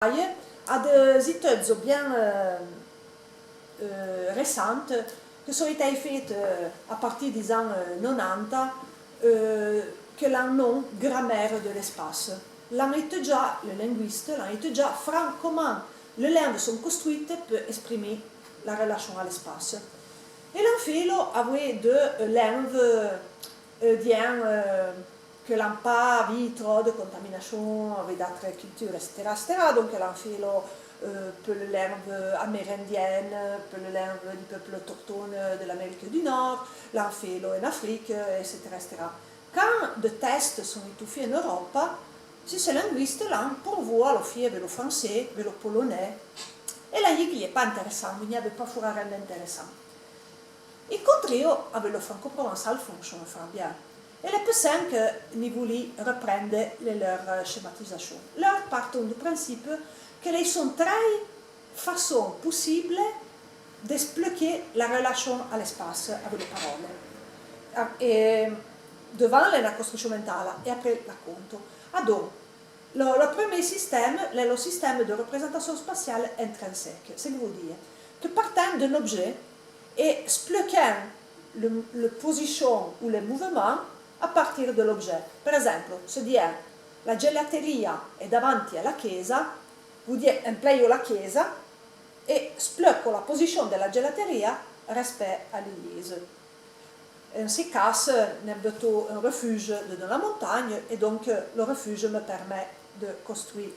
à des études bien récentes qui ont été faites à partir des années 90 que l'on nomme grammaire de l'espace. L'on étudie, le linguiste, l'on étudie comment les langues sont construites pour exprimer la relation à l'espace. Et l'on avait deux langues que l'on pas vu trop de contamination avec d'autres cultures, etc. Donc l'on fait pour les langues amérindiennes, pour les langues du peuple autochtone de l'Amérique du Nord, l'on fait en Afrique, etc., etc. Quand des tests sont faits en Europe, si ces linguistes là, pour voir le fait avec le français, avec le polonais, et là il n'est pas intéressant, il n'y avait pas rien d'intéressant. Il contrario avec le franco-provençal fonctionne bien. Et les personnes qui voulaient reprendre leur schématisation. Leur partent du principe qu'ils sont très façons possibles d'expliquer la relation à l'espace avec les paroles. Et devant la construction mentale et après la conto. Donc, le premier système est le système de représentation spatiale intrinsèque. C'est ce que vous dire que partant d'un objet et expliquant la position ou le mouvement a partir de l'objet. Per esempio, se dire la gelateria è davanti alla chiesa, vuol dire empleo la chiesa e splocco la position della gelateria rispetto all'Église. In ce cas, j'ai besoin un refuge dans la montagne et donc le refuge me permet de construire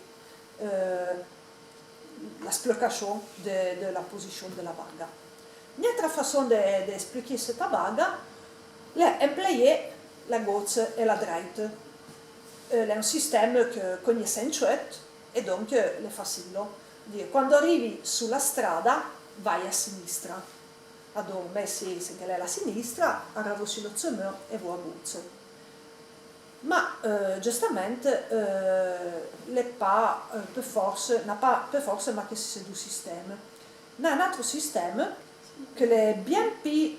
la sploccation de la position de la bague. Une autre façon d'expliquer cette bague est employer la gauche et la droite. C'est un système que connaissez et donc è facile. Quando arrivi sulla strada vai a sinistra. Donc, mais se qu'elle est à la sinistra, arrivo sullo chemin e vado a gauche. Ma giustamente n'est pas per force, ma che c'est du système. Il y a un autre système qui est bien plus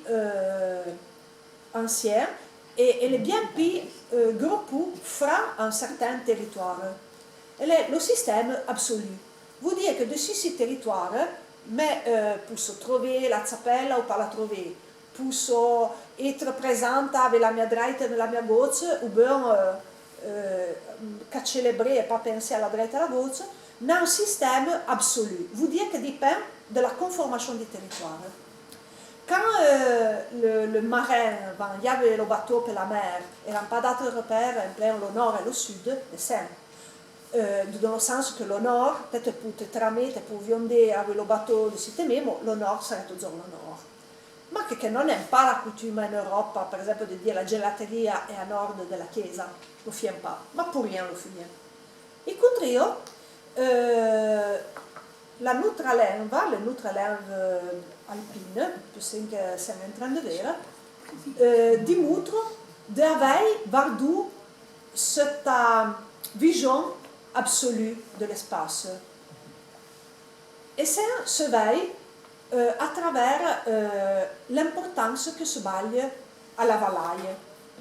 ancien et elle est bien plus groupé fra un certain territoire. Elle est le système absolu. Vous dire que dessus ce territoire, mais posso trouver la zappella o pas la trouver, posso être présente avec la mia droite et la mia gauche, ou bien célébrer et pas penser à la droite et à la gauche, dans un système absolu. Vous dire que dépend de la conformation du territoire. Quand le marin il y avait le bateau per la mer, il n'a pas d'autres repères en plein le nord et le sud, c'est simple. Dans le sens que le nord, peut-être pour te tramer, pour vionder avec le bateau de cette même, le nord serait toujours le nord. Ma che non è pas la coutume in Europa, per esempio, di dire la gelateria è a nord della chiesa, lo fien pas, ma pour rien lo fien. Il contrario, la nostra lingua alpine, puisque que siamo in train de vedere, dimostra di avere vardu questa vision absolue de l'espace. Et ça se veille à travers l'importance que se baille à la valaille,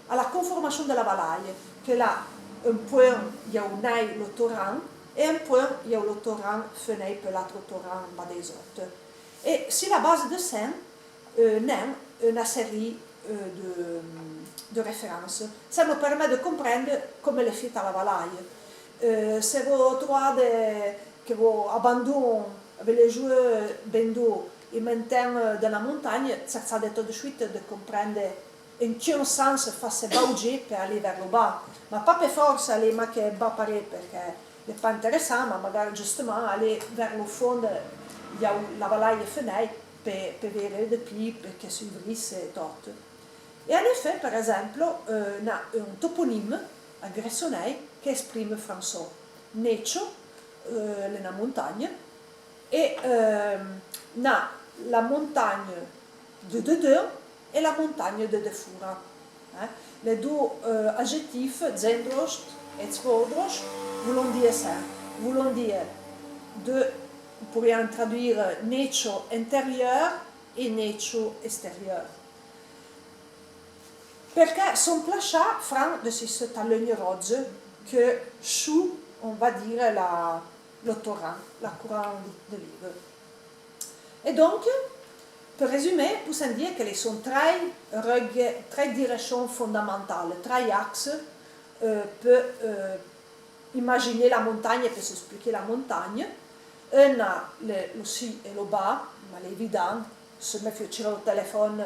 à la conformation de la valaille, que là, un point, il y a un nez le torrent, et un point, il y a le torrent fenêtre per l'autre torrent bas des autres. Et sur la base de ça, n'a une série de références. Ça me permet de comprendre comment elle est faite à la valaille. Se vous trouvez que vous abandonnez avec les joueurs bendo et maintenant dans la montagne, ça va tout de suite de comprendre en quel sens faire bouger pour aller vers le bas. Mais pas per force aller marquer bas pareil parce que n'est pas intéressant, mais magari justement aller vers le fond, il y a la valaille et fenêtre pour voir depuis, pour que s'ouvrisse et tout. Et en effet, par exemple, on a un toponyme à Gressoney qui exprime François. Necho, la montagne, et on a la montagne de Dedeu et la montagne de Defura. Les deux adjectifs, Zendrost et Svodrost, voulons dire ça. Voulons dire on pourrait en traduire Necho intérieur et Necho extérieur. Perché sono placciati fra questa legna rozza che su, on va dire, le torrent, la courant de l'Ive. Et donc, pour résumer, on peut dire que sont trois directions fondamentales, trois axes pour imaginer la montagne et pour s'expliquer la montagne. Un a le su et le bas, ma l'évident, se me fait au téléphone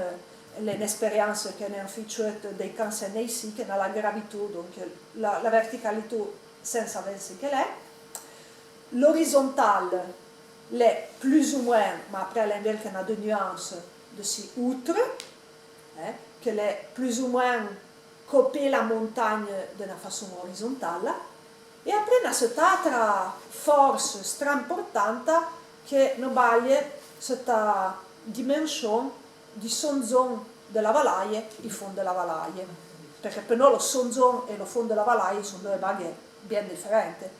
l'expérience qu'on a fait dei canzoni ici, qui a la gravité, donc la verticalité sans savoir ce qu'elle est. L'horizontale, l'est plus ou moins, mais après l'inverse qu'on a deux nuances, de si outre, qu'elle est plus ou moins copier la montagne d'une façon horizontale. Et après, on a cette autre force très importante que nous baille cette dimension du sonzon de la vallée et du fond de la vallée. Parce que pour nous, le sonzon et le fond de la vallée sont deux bagues bien différentes.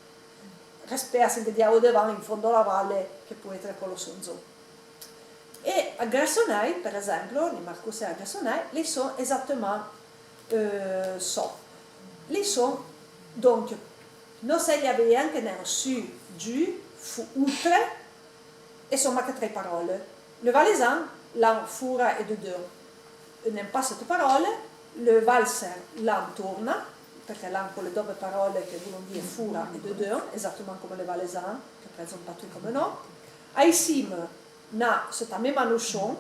Rispetto a ce che diamo devant in fondo alla valle, che può essere con lo sonzon. Et à Gressoney, par exemple, les Marcos à Gressoney, les sont exactement ça. Les sont, donc, nous abbiamo che hanno su, giù, fu, outre, e sono che tre parole. Le valaisan l'hanno fura e de deux. N'aime pas cette parole. Le valser l'hanno torna, perché l'hanno con le due parole che vogliono dire fura e de deux, esattamente come le valaisan, che prendono pas tout come no. A Issim, na cette même notion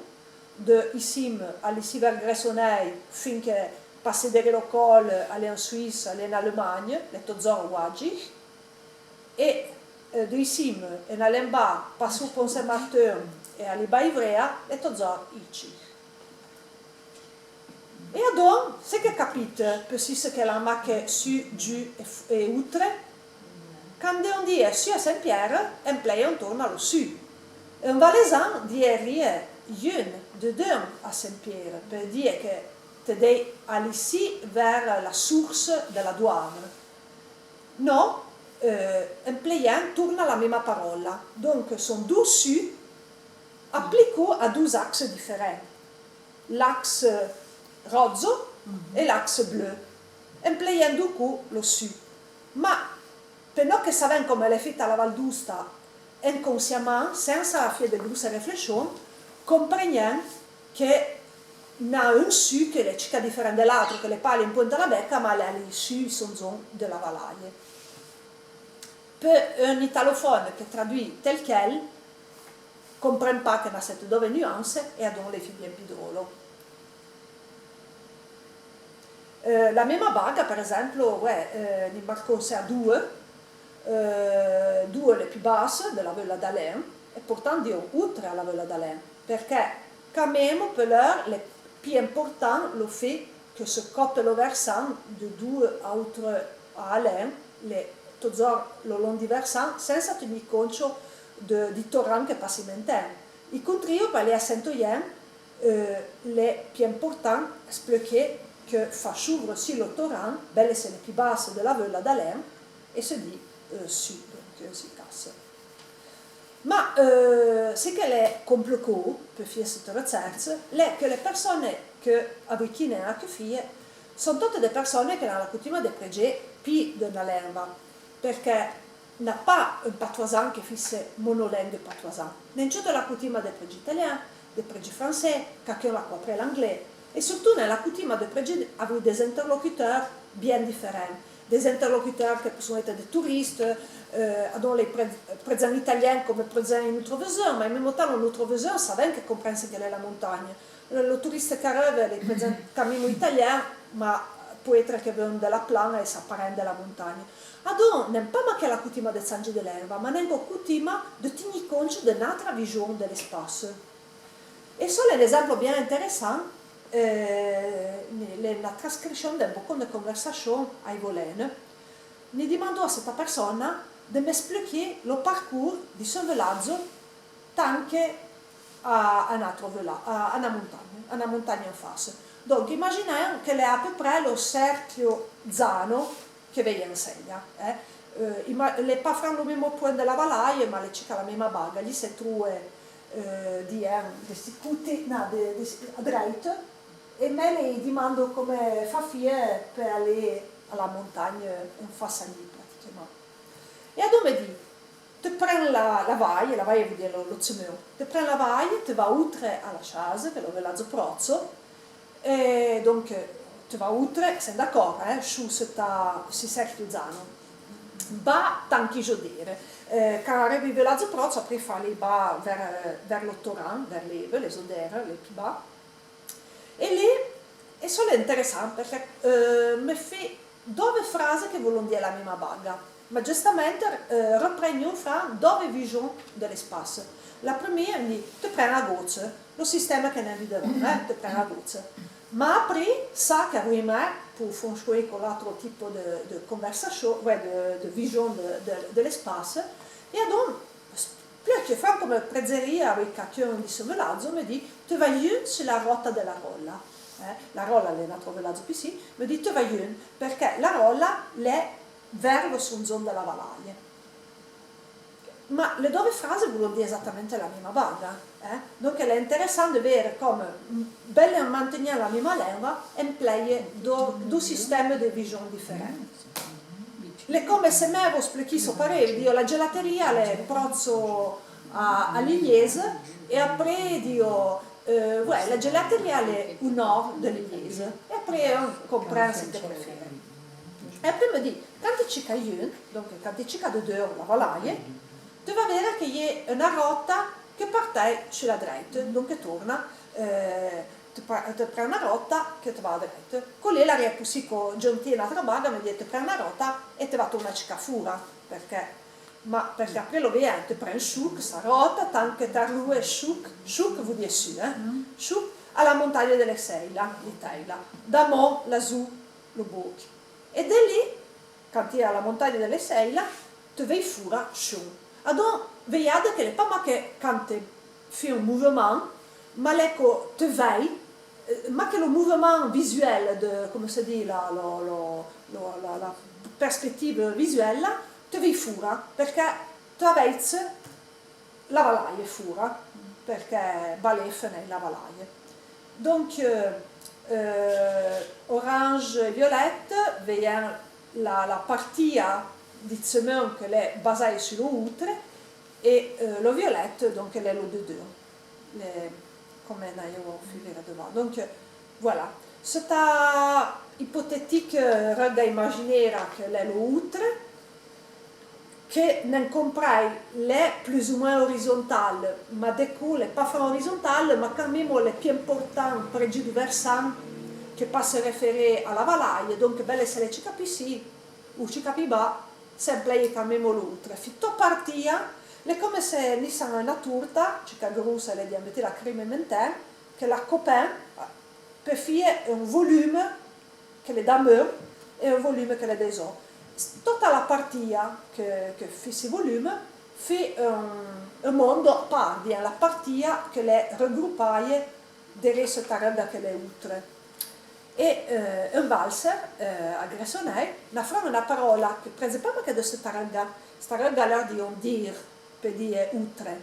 de Issim à l'ici vers Gressoney finché passer derrière le col, aller en Suisse, aller en Allemagne, les Tozor Wajich, et de Issim en aller en bas, passer au Pont Saint-Martin et aller bas Ivrea, les Tozor Ichi. Et donc, ce que capite, per si ce qu'elle a marqué su, giù et outre, quand on dit su à Saint-Pierre, on plaît on tourne à le su. Un valaisan dirait une de deux à Saint-Pierre, per dire que tu es allé ici vers la source de la douane. Non, un playant tourne à la même parole. Donc, sont deux su appliqués à deux axes différents. L'axe rozzo et l'axe bleu. Un playant du coup le su. Ma, per noi che sappiamo come è fatta la Val d'Usta, inconsciemment, senza fare di grosse riflessioni, comprendiamo che n'a un su che è città differente dall'altro, che le pale in punta alla becca, ma le su sono della Valaie. Per un italophone che traduit tel quel, comprende pas che ha queste due nuance e adon le figlie più drôlo. La même baga, per esempio, ne Marcos a due le più basse della Vella d'Alain, e pourtant dio outre alla Vella d'Alain, perché quand même per l'heure le più important le fait que ce côté le versant de deux autres à Alain, le toujours le long du versant, senza tenir conto di torrent che passi interno. Il contrario, per aller à Saint-Oyen, le più important expliquer que fa s'ouvre sur le torrent, belle c'est le più basse della Vella d'Alain, et se dit sud, donc si casse. Ma ce qu'elle est compliqué per fare queste ricette è che le persone che avvicinano a che figlie sono tutte delle persone che hanno la coutume di pregare più di una lingua, perché n'a pas un patoisan che fosse monolingue patoisan. Non c'è la coutume di pregare italien, di pregare francese, che la qua l'anglais, et surtout nella coutume di pregare avec des interlocuteurs bien différents. Des interlocuteurs che possono essere dei turisti, dont les présents italiens come présents in Outrevezeur, ma in même temps l'Outrevezeur savent che comprende quelle è la montagna. Le turista che arriva, les présents cammino italien, ma può essere che vengono dalla plana e s'apparent della montagna. Donc, non pas che la coutume di Sangi dell'Erba, ma anche la coutume di tenir conto di un'altra visione dell'espace. E solo un esempio bien intéressant, la trascrizione del boccone di conversazione ai Volene, mi dimandò a questa persona di mi spiegare il parcours di suo villaggio anche a una montagna in face. Donc, immaginez che è a peu près lo cerchio zano che vi insegna. Le pas fra lo mesmo point della valaia, ma le c'è la mesma baga. Lì si trova di cuti, no, a dritte, e me le dimando come fa fie per andare alla montagna in face a lì, praticamente. E a dove di? tu prends la vaille vuol dire lo zemeur, tu prends la vaille, tu vas outre alla chase, che lo velazzo prozzo, e donc tu vas outre, sei d'accordo, su si serve usano. Va tanti giodere. Quand arrivi velazzo prozzo, après fa les bas vers l'ottoran, vers les odere, les più bas. E lì è solo interessante perché mi fa due frasi che vogliono dire la mia baga, ma giustamente riprendono fra due visioni dell'espace. La prima è di tu prendi la goccia, lo sistema che ne vedremo, tu prendi la goccia. Ma après, ça, carrément, pour construire con l'altro tipo de conversation, de vision de l'espace, e donc, più che fa come prezzeria avec quelqu'un di ce velazzo, mi dice, tu vai giù sulla rotta della rolla. La rolla è un altro velazzo PC, mi dice, tu vai giù, perché la rolla è verso su un zone della valaglia. Ma le due frasi vogliono dire esattamente la misma banda. Donc è interessante vedere come bene mantenere la misma lingua e impiegare due sistemi di visione differenti. Le come se me lo spieghi pareil, io la gelateria le prozzo a Ligliese e après dio la gelateria è un nord di Ligliese e après on comprend ce que préfère. E après mi dice, quand tu cica un, donc quand tu cica de deux la valaglia, tu vas vedere che c'è una rotta che parte sulla dritta, dunque torna, tu prendi una rotta che ti va a dritta. Con lei l'aria così con Giontina a Trabaga mi dice, prendi una rotta e ti va a tornare a Cicafura, perché après lo vedi, tu prendi su questa rotta, tanto che ti rue Sciuc vuol dire su, Sciuc alla montagna delle Seila, l'Italia, da mo, lassù, lo bocchi. E da lì, quando ti è alla montagna delle Seila, tu vai fuori su. Alors, vediate che le pas ma che quand tu fais un mouvement, ma l'ecco te vai, ma che lo mouvement visuel, come si dice, la prospettiva visuelle, te vai fuori, perché tu avete la valaglia fuori, perché baleffe nella valaglia. Donc, orange e violette, vediamo la partia di semeur che è basata sullo outre e lo violette donc è lo de deux come io filera devant. Donc voilà, c'est hypothétique rega imaginaire che è lo outre che non comprai l'è plus ou moins orizzontale, ma de coup l'è pas orizzontale, ma quand même l'è più importante per giù di versant che pas se référer alla valaglia, donc belle se le ci capissi o ci capiva sempre è quand même l'outre. Fitto partia, è come se ne sa una torta, cica grossa le diamo la crema mentale, che la copain per fare un volume che le dà me e un volume che le deso. Tutta la partia che fa questo volume fa un mondo a parte, la partia che le raggruppate del resto che le outre. E un valser a Gressonei ne fa una parola che prese proprio che adesso staragga l'ha di un dir per dire outre,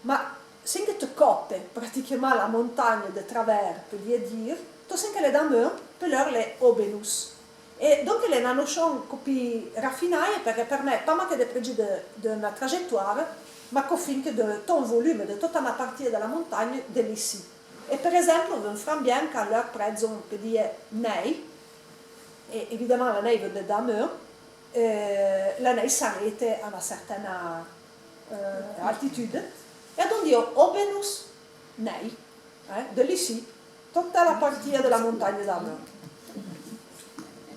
ma se che tu coppe praticamente la montagna di travers per dire tu sai che le dame per loro le obenus. E donc le una notion copì raffinata perché per me pas che depende di una trajectoire, ma che di tutto un volume, di tutta una partie della montagna dell'ici. E per esempio un frambianca a loro prezzo per dire nei, e evidemment la nei de dame, la nei s'arrête a una certa altitude, e ad un dio obenus nei, dell'ici, tutta la partie della montagna dame.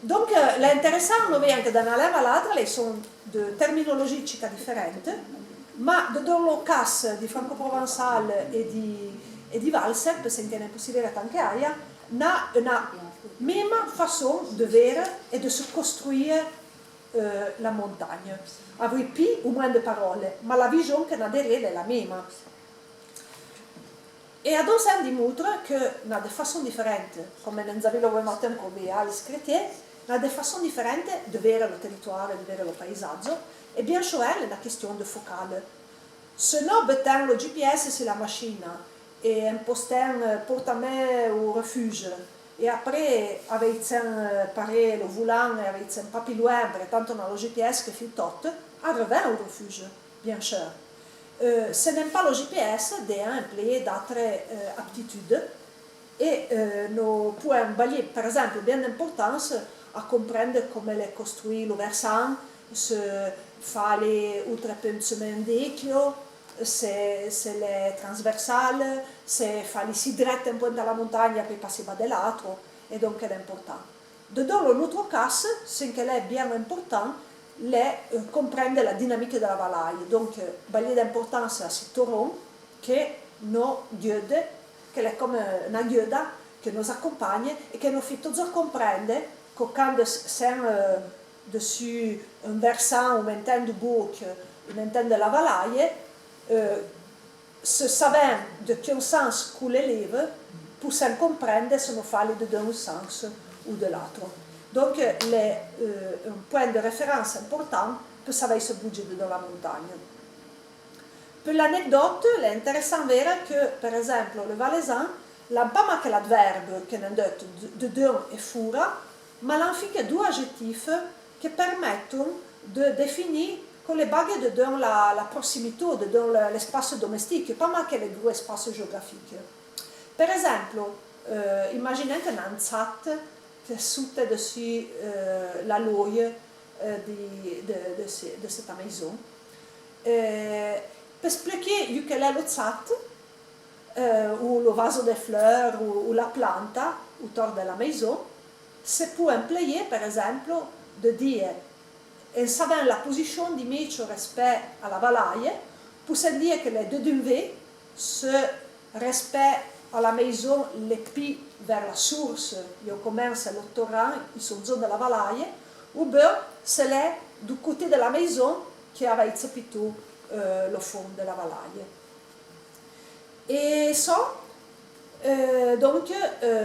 Donc l'interessant è anche da una leva all'altra, le sono di terminologie cica differenti, ma dans le cas di franco-provençal e di valser, per sentire possibile anche aria, ha una même façon de vedere e di costruire la montagna. Avrei più o meno di parole, ma la visione che ha derrière è la même. E ad un dimostra che ha di façon differente, come non avevo matin come Alice Chrétien, ha di façon differente di vedere il territorio, di vedere il paesaggio, e bien sûr è una questione di focale. Se no, bettare lo GPS sulla macchina e impostare portami au refuge, e après avete paré lo volant e avete un papi loin, perché tanto non lo GPS che fa tot, arriva al refuge. bien sûr. Ce n'est pas le GPS d'un employé d'autres aptitudes et nous pouvons balayer, par exemple, bien d'importance à comprendre comment est construit le versant, se fa les outrepensements d'Ecchio, se les transversales, se fa les si drette in pointe à la montagne per passer bas de l'altro, et donc c'est important. Dans notre cas, ce qui est bien important, c'est comprendre la dynamique de la vallée. Donc, il y a d'importance à ce torrent que nous guide, qui est comme une guide qui nous accompagne et qui nous fait toujours comprendre que quand c'est dessus un versant ou maintenant du bouc, ou maintenant de la vallée, se savant de quel sens coule l'élève, pour s'en comprendre si nous faisons d'un sens ou de l'autre. Donc, un point de référence important pour savoir se bouger dans la montagne. Pour l'anecdote, l'intéressant est que, par exemple, le valaisan n'a pas que l'adverbe qui est dit de d'un et fura, mais il a fait deux adjectifs qui permettent de définir que les bagues de dans la proximité, dans l'espace domestique, pas mal que les gros espaces géographiques. Par exemple, imaginez un ansat qui saute dessus la loye de cette maison. Pour expliquer quel est le tsat, ou le vase de fleurs, ou la planta autour de la maison, c'est pour employer, par exemple, de dire, en savant la position du micio respect à la vallée, pour se dire que les deux d'un V se respect à la maison les pieds vers la source, ils commencent le torrent, ils sont zone de la vallée, ou bien c'est du côté de la maison qui avait plutôt le fond de la vallée. Et ça, donc,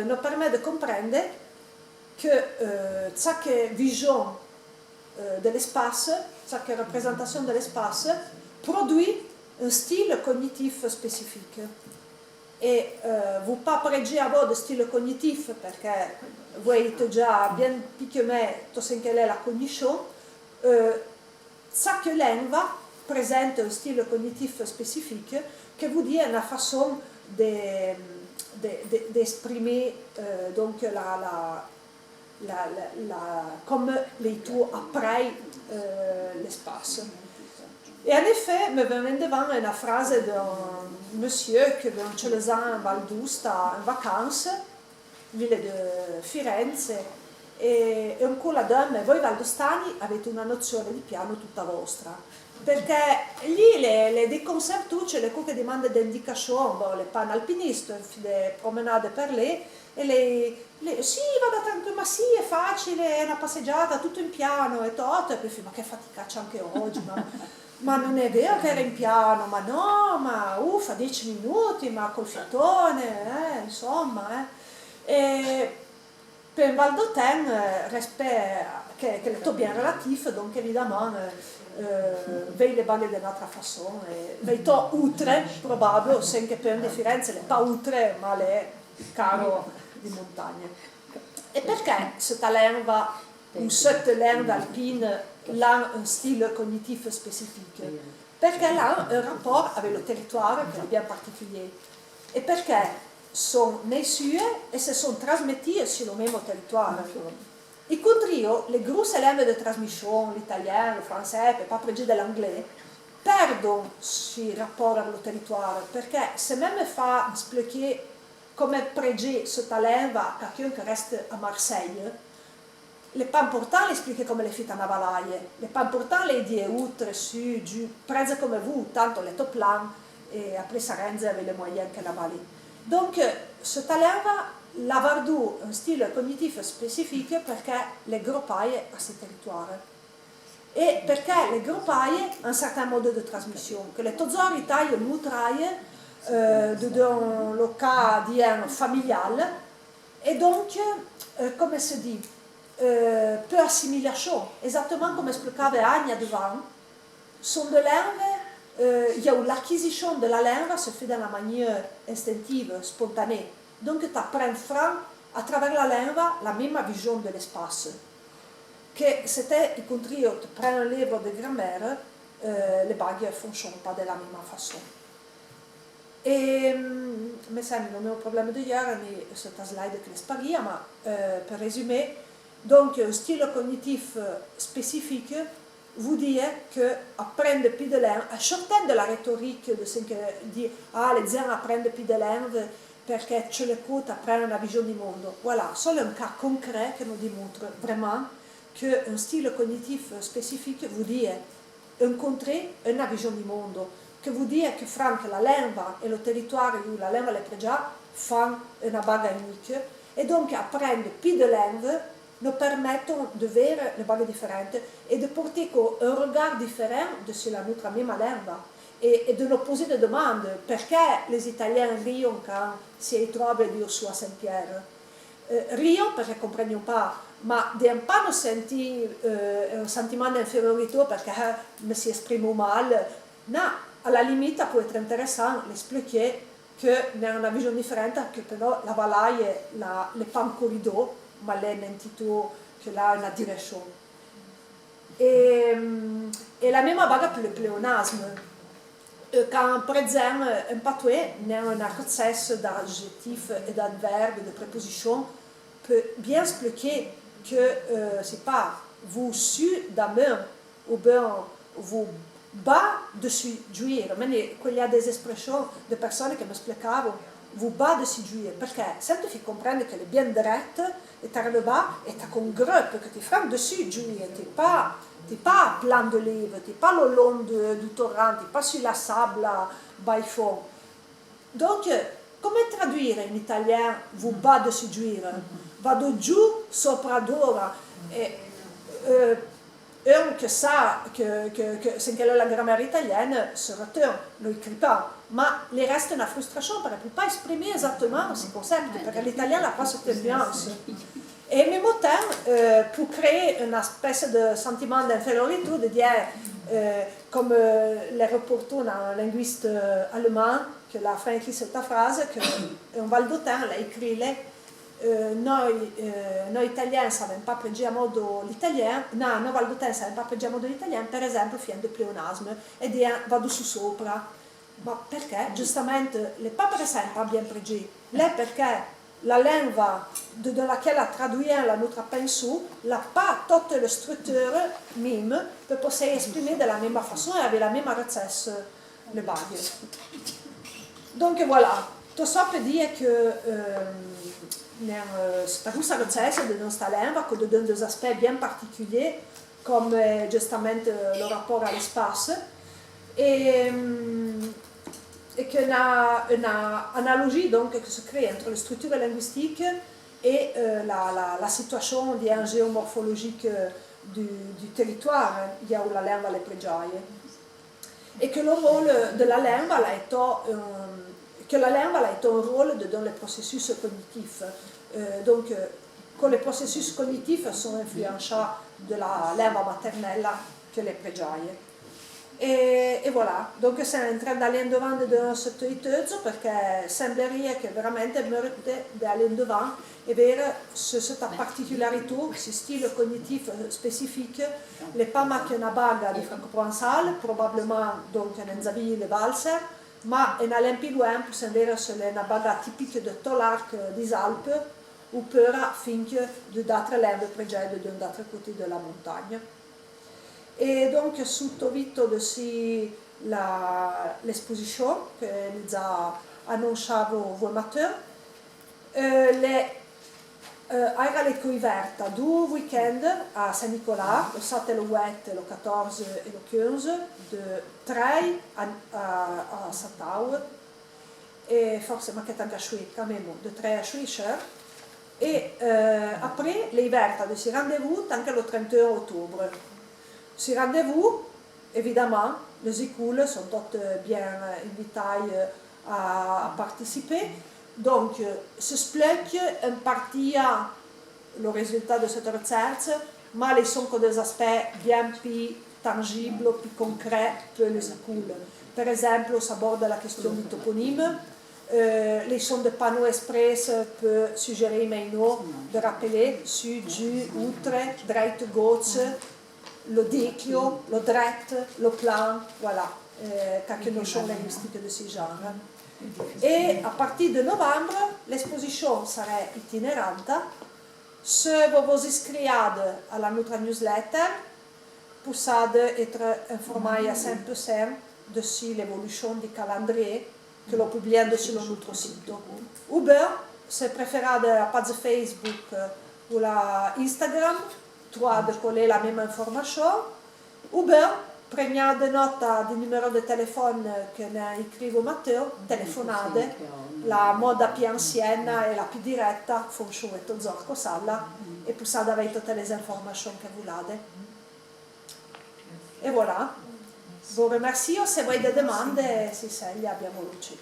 nous permet de comprendre que chaque vision de l'espace, chaque représentation de l'espace produit un style cognitif spécifique. Et vous pas prégiez à votre style cognitif parce que vous êtes déjà bien piqué tout ce qu'elle est la cognition. Chaque langue présente un style cognitif spécifique qui vous dit une façon d'exprimer donc comme les tours après l'espace. Et en effet, me venait devant une phrase d'un monsieur qui vient chez les ans à Val d'Usta en vacances, ville de Firenze, e un coup la dame, voi valdostani avete una nozione di piano tutta vostra, perché lì le déconcertucce, le cui demande d'indication, bon, le pan alpiniste, le promenade per lei, e lei sì, vada tanto, ma sì, è facile, è una passeggiata, tutto in piano, e tutto, e poi ma che faticaccia anche oggi, ma non è vero che era in piano, ma no, ma uffa, 10 minuti, ma col fiatone, insomma, E per Val d'Autun, respect, che est tout bien relatif, donc évidemment, veille les bagues de notre façon, veille to outre, probabile, sen che per differenza, pas outre, ma le caro di montagna. E perché questa lingua, ou cette langue alpine, a un style cognitif spécifique? Perché elle a un rapport avec le territoire qui est bien particulier. Et perché sont nés et se sont transmis sur le même territoire. Y contrario, les grosses langues de transmission, l'italien, le français, et pas près de l'anglais, perdent ce rapport avec le territoire, perché se même fa expliquer come prege cette langue à quelqu'un qui reste à Marseille, n'est pas important d'expliquer come le fit en vallée, n'est pas important de dire outre, su, giù, prese comme vous, tanto le top plan, et après ça rende avec les moyens que la vallée. Donc, cette langue a un style cognitif spécifique perché le groupaille à ce territoire. Et perché le groupaille ont un certain mode de transmission, que les tesori taillent moutraille dans le cas d'un familial, et donc, comme se dit, peu assimilation, exactement comme expliquait Anya devant, sont de langue. L'acquisition de la langue se fait de la manière instinctive, spontanée. Donc tu apprends à travers la langue la même vision de l'espace. Que c'était, y compris, tu prends un livre de grammaire, les bagues ne fonctionnent pas de la même façon. Mais ça, non è un problema di ieri, ni questa slide che le sparia, ma per résumer, donc un style cognitif spécifique vous dit que apprendre plus de langue, à sortir de la rhétorique de ce que dit les gens apprennent plus de langue perché ce l'écoute apprendre una visione di mondo. Voilà, solo un cas concret qui nous démontre vraiment qu'un style cognitif spécifique vous dit incontrer una visione di mondo, che vuol dire che Frank, la lingua e il territorio où la lingua est prégia font una bague unique et donc apprendre plus de langues nous permettent de voir les bagues différentes et de porter un regard différent sur la notre même langue et de nous poser des demandes. Perché les Italiens rient quand si trovano Dio su a Saint-Pierre? Rient perché comprendono pas, ma devono pas nous sentir un sentiment d'infériorité perché mi si esprimo mal. No, alla limite può essere interessante l'espliquer che ne una visione differente, che però la valaille le pas un corridor, ma l'è un entità che ha una direzione. E la même bague per il pléonasme. Quand, par exemple, un patois n'a un accès d'adjectifs et d'adverbes, de prépositions, peut bien expliquer que c'est pas vous su d'amour ou bien vous bas dessus jouir. Mais il y a des expressions de personnes qui m'expliquaient vous bas dessus jouir. Parce que ça te fait comprendre que le bien direct est à le bas et à con groupe que tu frappes dessus jouir. Tu n'es pas plein d'olives, tu n'es pas le long du torrent, tu n'es pas sur la sable by fond. Donc, come traduire in italien vous bas dessus jouir? Vado giù sopra d'ora. Un che sa che c'est quelle est la grammaire italienne se retourne, ne écrit pas. Mais il reste une frustration parce qu'il ne peut pas exprimer exactement ce concept, parce que l'italien n'a pas cette nuance. Et en même temps, pour créer une espèce de sentiment d'infériorité, de dire, comme le reporter un linguiste allemand, que l'a fait écrire cette phrase, qu'un Valdôtain l'a écrit, noi italiani sappiamo pregare a modo l'italiano, noi valdotani sappiamo pregare a modo l'italiano, per esempio, fiendo del pleonasmo, e di vado su sopra. Ma perché? Giustamente, le pas per esempio bien pregare, lei perché la lingua dans laquelle traduire la notre pensée n'a pas toute la structure même pour pouvoir exprimer de la même façon et avec la même richesse le bague. Donc voilà, tout ça peut dire que per questa richesse di nostra lingua che donne des aspects bien particuliers comme justement le rapport à l'espace et qu'il y a une analogie donc, qui se crée entre les structures linguistiques et la situation géomorphologique du territoire où la langue est prégiée. Et que le rôle de la langue a été un rôle dans le processus cognitif. Donc, quand les processus cognitifs sont influencés de la langue maternelle que les prégiée. Et voilà, donc c'est en train d'aller en devant de cette étude parce que semblerait que vraiment mérite d'aller en devant et voir cette particularité, ce style cognitif spécifique, les pas qu'une bague du franco-provençal, probablement donc un Zabili le valser, mais en allant plus loin pour savoir se c'est une bague typique de tout l'arc des Alpes ou per finché d'autres langues prégiées d'un autre côté de la montagne. Et donc, sotto vito de l'esposition que nous a annoncé vos amateurs, era le coiverta 2 week-end à Saint-Nicolas, le 7 et le 8, le 14 et le 15, de 3 à Sataou, et forcément che tanto a Chui, quand même, de 3 à Chui-Cher. Et après, l'hiverta de ce rendez-vous, tant que le 31 octobre. Ces rendez-vous, évidemment, les écoles sont toutes bien invitées à participer. Donc, s'explique en partie le résultat de cette recherche, mais ils sont que des aspects bien plus tangibles, plus concrets pour les écoles. Par exemple, on s'aborde la question du toponyme. Les sons de panneaux express peuvent suggérer maintenant de rappeler sud, giù, outre, droite, gauche. le dicchio, le dret, le plan, voilà, quelques notions linguistiques de ce genre. Et à partir de novembre, l'exposition sera itinérante. Si vous vous inscrivez à la notre newsletter, vous pouvez être informé à 100% de l'évolution du calendrier que nous publions sur notre site. Ou bien, si vous préférez la page Facebook ou la Instagram, vous pouvez coller la même information. Ou bien, prenez des notes du numéro de téléphone que ne écrivo Matteo, telefonate, la moda più ancienne et la più diretta, Fonchuetto Zorco Salla, et vous avez toutes les informations que vous voulez. Et voilà. Vi remercio, se avete domande, si Celia abbiamo luce.